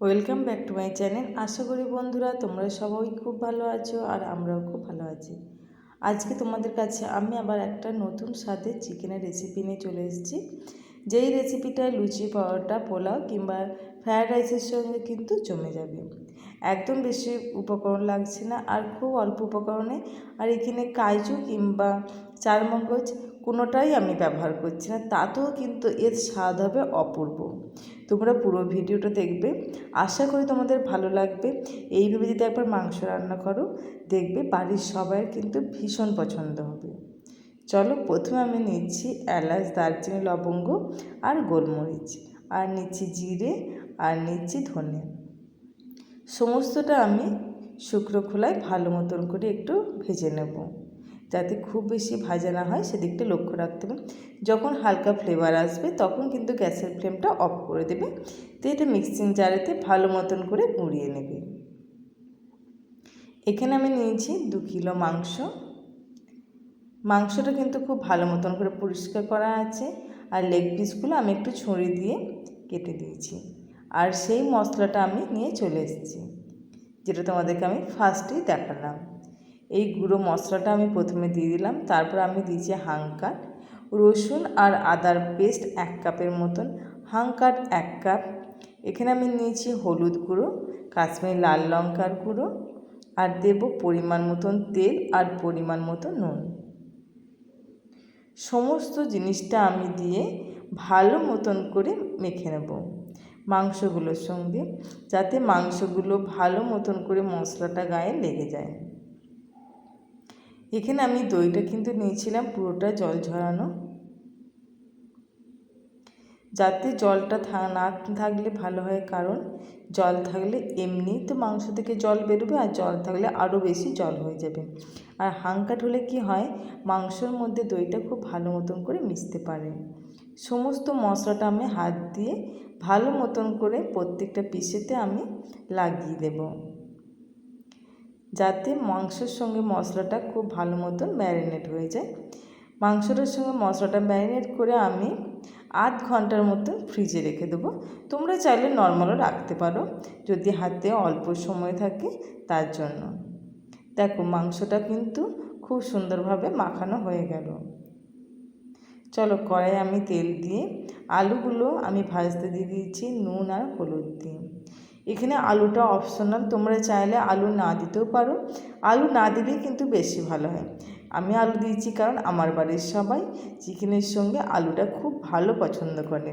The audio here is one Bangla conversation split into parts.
Welcome back to my channel. আশা করি বন্ধুরা তোমরা সবাই খুব ভালো আছো আর আমরাও খুব ভালো আছি। আজকে তোমাদের কাছে আমি আবার একটা নতুন স্বাদের চিকেনের রেসিপি নিয়ে চলে এসেছি। যেই রেসিপিটা লুচি, পরোটা, পোলাও কিংবা ফ্রায়েড রাইসের সঙ্গে কিন্তু জমে যাবে। একদম বেশি উপকরণ লাগছে না আর খুব অল্প উপকরণে। আর এখানে কাজু কিংবা চারমগজ কোনোটাই আমি ব্যবহার করছি না, তাতেও কিন্তু এর স্বাদ হবে অপূর্ব। তোমরা পুরো ভিডিওটা দেখবে, আশা করি তোমাদের ভালো লাগবে। এইভাবে যদি একবার মাংস রান্না করো দেখবে বাড়ির সবাই কিন্তু ভীষণ পছন্দ হবে। চলো, প্রথমে আমি নিচ্ছি এলাচ, দারচিনি, লবঙ্গ আর গোলমরিচ, আর নিচ্ছি জিরে, আর নিচ্ছি ধনে। সমস্তটা আমি শুকনো খোলায় ভালো মতন করে একটু ভেজে নেব, যাতে খুব বেশি ভাজা না হয় সেদিকটা লক্ষ্য রাখতে হবে। যখন হালকা ফ্লেভার আসবে তখন কিন্তু গ্যাসের ফ্লেমটা অফ করে দেবে। তো এটা মিক্সিং জারেতে ভালো মতন করে গুঁড়িয়ে নেবে। এখানে আমি নিয়েছি 2 কিলো মাংস। মাংসটা কিন্তু খুব ভালো মতন করে পরিষ্কার করা আছে, আর লেগ পিসগুলো আমি একটু ছুরি দিয়ে কেটে দিয়েছি। আর সেই মশলাটা আমি নিয়ে চলে এসেছি, যেটা তোমাদেরকে আমি ফার্স্টেই দেখালাম। এই গুঁড়ো মশলাটা আমি প্রথমে দিয়ে দিলাম। তারপর আমি দিয়েছি হাঙ্কার রসুন আর আদার পেস্ট 1 কাপের মতন, হাঙ্কার 1 কাপ। এখানে আমি নিয়েছি হলুদ গুঁড়ো, কাশ্মীরি লাল লঙ্কার গুঁড়ো, আর দেব পরিমাণ মতন তেল আর পরিমাণ মতো নুন। সমস্ত জিনিসটা আমি দিয়ে ভালো মতন করে মেখে নেব মাংসগুলোর সঙ্গে, যাতে মাংসগুলো ভালো মতন করে মশলাটা গায়ে লেগে যায়। এখানে আমি দইটা কিন্তু নিয়েছিলাম পুরোটা জল ঝরানো, যাতে জলটা না থাকলে ভালো হয়, কারণ জল থাকলে এমনি তো মাংস থেকে জল বেরোবে, আর জল থাকলে আরও বেশি জল হয়ে যাবে। আর হাঙ্কাট হলে কি হয়, মাংসর মধ্যে দইটা খুব ভালো মতন করে মিশতে পারে। সমস্ত মশলাটা আমি হাত দিয়ে ভালো মতন করে প্রত্যেকটা পিসেতে আমি লাগিয়ে দেব, যাতে মাংসের সঙ্গে মশলাটা খুব ভালো মতন ম্যারিনেট হয়ে যায়। মাংসটার সঙ্গে মশলাটা ম্যারিনেট করে আমি আধ ঘন্টার মতন ফ্রিজে রেখে দেবো। তোমরা চাইলে নর্মালও রাখতে পারো যদি হাতে অল্প সময় থাকে তার জন্য। দেখো, মাংসটা কিন্তু খুব সুন্দরভাবে মাখানো হয়ে গেল। চলো, কড়াই আমি তেল দিয়ে আলুগুলো আমি ভাজতে দিয়ে দিয়েছি নুন আর হলুদ দিয়ে। এখানে আলুটা অপশনাল, তোমরা চাইলে আলু না দিতেও পারো। আলু না দিলেই কিন্তু বেশি ভালো হয়। আমি আলু দিয়েছি কারণ আমার বাড়ির সবাই চিকেনের সঙ্গে আলুটা খুব ভালো পছন্দ করে।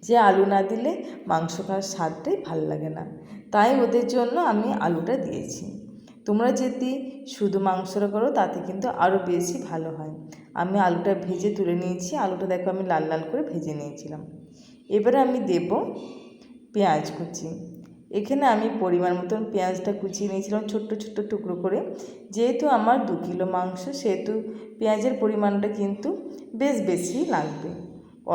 যে আলু না দিলে মাংস খাওয়ার স্বাদটাই ভাল লাগে না, তাই ওদের জন্য আমি আলুটা দিয়েছি। তোমরা যদি শুধু মাংসটা করো তাতে কিন্তু আরও বেশি ভালো হয়। আমি আলুটা ভেজে তুলে নিয়েছি। আলুটা দেখো আমি লাল লাল করে ভেজে নিয়েছিলাম। এবারে আমি দেব পেঁয়াজ কুচি। এখানে আমি পরিমাণ মতন পেঁয়াজটা কুচিয়ে নিয়েছিলাম ছোট্ট ছোট্ট টুকরো করে। যেহেতু আমার 2 কিলো মাংস, সেহেতু পেঁয়াজের পরিমাণটা কিন্তু বেশ বেশি লাগবে।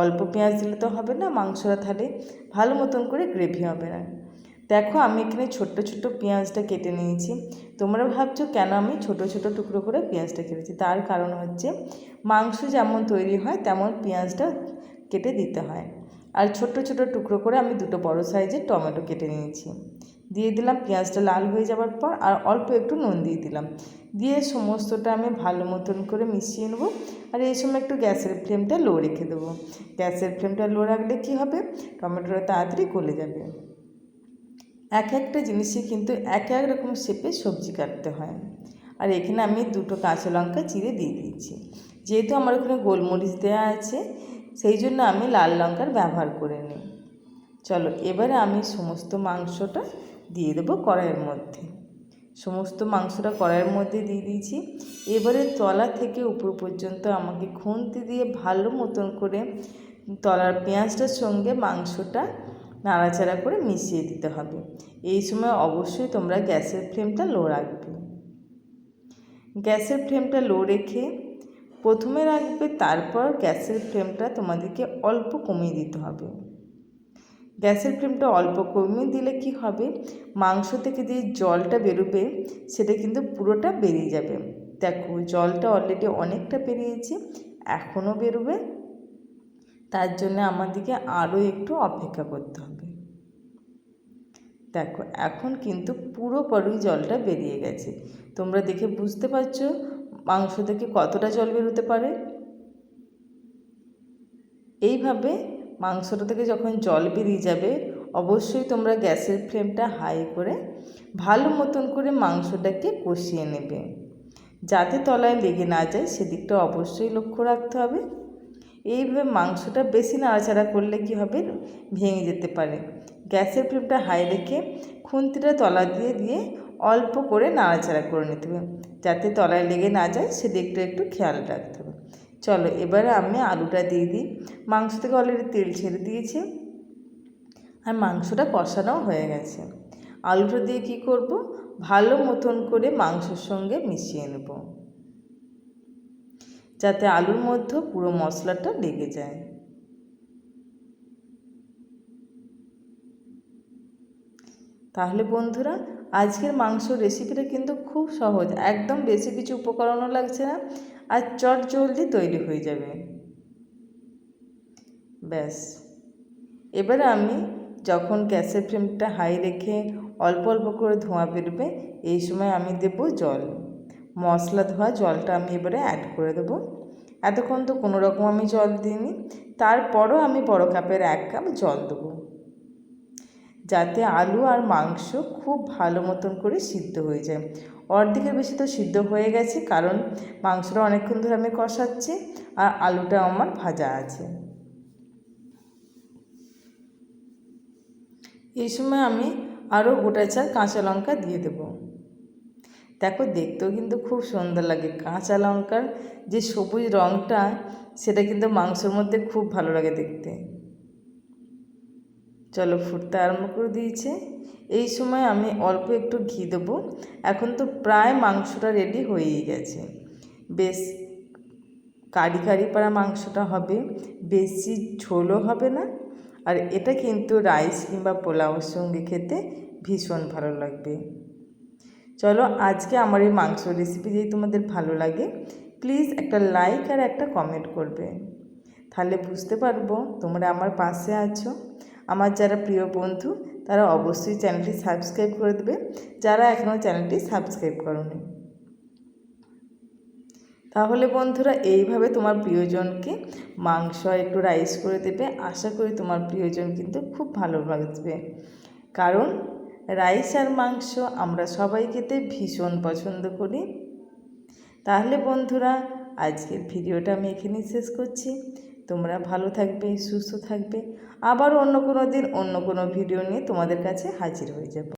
অল্প পেঁয়াজ দিলে তো হবে না, মাংসটা তাহলে ভালো মতন করে গ্রেভি হবে না। দেখো, আমি এখানে ছোট্ট ছোট্ট পেঁয়াজটা কেটে নিয়েছি। তোমরা ভাবছো কেন আমি ছোট ছোট টুকরো করে পেঁয়াজটা কেটেছি, তার কারণ হচ্ছে মাংস যেমন তৈরি হয় তেমন পেঁয়াজটা কেটে দিতে হয়। আর ছোট্ট ছোট টুকরো করে আমি 2টো বড় সাইজের টমেটো কেটে নিয়েছি, দিয়ে দিলাম। পেঁয়াজটা লাল হয়ে যাওয়ার পর আর অল্প একটু নুন দিয়ে দিলাম, দিয়ে সমস্তটা আমি ভালো মতন করে মিশিয়ে নেবো। আর এই সময় একটু গ্যাসের ফ্লেমটা লো রেখে দেবো। গ্যাসের ফ্লেমটা লো রাখলে কী হবে, টমেটোটা তাড়াতাড়ি গলে যাবে। এক একটা জিনিসে কিন্তু এক এক রকম শেপে সবজি কাটতে হয়। আর এখানে আমি 2টো কাঁচা লঙ্কা চিড়ে দিয়ে দিয়েছি। যেহেতু আমার ওখানে গোলমরিচ দেওয়া আছে, সেই জন্য আমি লাল লঙ্কার ব্যবহার করে নিই। চলো, এবারে আমি সমস্ত মাংসটা দিয়ে দেবো কড়াইয়ের মধ্যে। সমস্ত মাংসটা কড়াইয়ের মধ্যে দিয়ে দিয়েছি। এবারে তলা থেকে উপর পর্যন্ত আমাকে খুন্তি দিয়ে ভালো মতন করে তলার পেঁয়াজটার সঙ্গে মাংসটা নাড়াচাড়া করে মিশিয়ে দিতে হবে। এই সময় অবশ্যই তোমরা গ্যাসের ফ্লেমটা লো রাখবে। গ্যাসের ফ্লেমটা লো রেখে প্রথমে রাখবে, তারপর গ্যাসের ফ্লেমটা তোমাদেরকে অল্প কমিয়ে দিতে হবে। গ্যাসের ফ্লেমটা অল্প কমিয়ে দিলে কি হবে, মাংস থেকে যে জলটা বেরোবে সেটা কিন্তু পুরোটা বেরিয়ে যাবে। দেখো, জলটা অলরেডি অনেকটা বেরিয়েছে, এখনও বেরোবে। তার জন্য আমাদেরকে আরও একটু অপেক্ষা করতে হবে। দেখো এখন কিন্তু পুরোপুরি জলটা বেরিয়ে গেছে। তোমরা দেখে বুঝতে পারছো মাংস থেকে কতটা জল বেরোতে পারে। এইভাবে মাংসটা থেকে যখন জল বেরিয়ে যাবে অবশ্যই তোমরা গ্যাসের ফ্লেমটা হাই করে ভালো মতন করে মাংসটাকে কষিয়ে নেবে, যাতে তলায় লেগে না যায় সেদিকটা অবশ্যই লক্ষ্য রাখতে হবে। এইভাবে মাংসটা বেশি নাড়াচাড়া করলে কি হবে, ভেঙে যেতে পারে। গ্যাসের ফ্লেমটা হাই রেখে খুন্তিটা তলা দিয়ে দিয়ে অল্প করে নাড়াচাড়া করে নিতে হবে, যাতে তলায় লেগে না যায় সেদিকটা একটু খেয়াল রাখতে হবে। চলো এবারে আমি আলুটা দিয়ে দিই। মাংস থেকে অলরেডি তেল ছেড়ে দিয়েছে আর মাংসটা কষানোও হয়ে গেছে। আলুটা দিয়ে কি করব, ভালো মতন করে মাংসের সঙ্গে মিশিয়ে নেব, যাতে আলুর মধ্যে পুরো মশলাটা লেগে যায়। তাহলে বন্ধুরা আজকের মাংস রেসিপিটা কিন্তু খুব সহজ, একদম বেশি কিছু উপকরণও লাগছে না আর চট জলদি তৈরি হয়ে যাবে। ব্যাস, এবারে আমি যখন গ্যাসের ফ্লেমটা হাই রেখে অল্প অল্প করে ধোঁয়া বেরোবে এই সময় আমি দেব জল। মশলা ধোয়া জলটা আমি এবারে অ্যাড করে দেবো। এতক্ষণ তো কোনো রকম আমি জল দিইনি, তারপরও আমি বড় কাপের 1 কাপ জল দেবো, যাতে আলু আর মাংস খুব ভালো মতন করে সিদ্ধ হয়ে যায়। অর্ধেকের বেশি তো সিদ্ধ হয়ে গেছে, কারণ মাংসটা অনেকক্ষণ ধরে আমি কষাচ্ছি আর আলুটা আমার ভাজা আছে। এই সময় আমি আরও গোটা 4 কাঁচা লঙ্কা দিয়ে দেব। দেখো দেখতেও কিন্তু খুব সুন্দর লাগে, কাঁচা লঙ্কার যে সবুজ রঙটা সেটা কিন্তু মাংসের মধ্যে খুব ভালো লাগে দেখতে। চলো ফুটতে আরম্ভ করে দিয়েছে। এই সময় আমি অল্প একটু ঘি দেবো। এখন তো প্রায় মাংসটা রেডি হয়েই গেছে। বেশ কারি কারি পাড়া মাংসটা হবে, বেশি ঝোলও হবে না, আর এটা কিন্তু রাইস কিংবা পোলাওর সঙ্গে খেতে ভীষণ ভালো লাগবে। চলো আজকে আমার এই মাংস রেসিপি যদি তোমাদের ভালো লাগে প্লিজ একটা লাইক আর একটা কমেন্ট করবে, তাহলে বুঝতে পারবো তোমরা আমার পাশে আছো। আমার যারা প্রিয় বন্ধু তারা অবশ্যই চ্যানেলটি সাবস্ক্রাইব করে দেবে, যারা এখনও চ্যানেলটি সাবস্ক্রাইব করোনি। তাহলে বন্ধুরা এইভাবে তোমার প্রিয়জনকে মাংস আর একটু রাইস করে দেবে, আশা করি তোমার প্রিয়জন কিন্তু খুব ভালো লাগবে, কারণ রাইস আর মাংস আমরা সবাই খেতে ভীষণ পছন্দ করি। তাহলে বন্ধুরা আজকের ভিডিওটা আমি এখানেই শেষ করছি। তোমরা ভালো থাকবে, সুস্থ থাকবে। আবার অন্য কোনো দিন অন্য কোনো ভিডিও নিয়ে তোমাদের কাছে হাজির হয়ে যাব।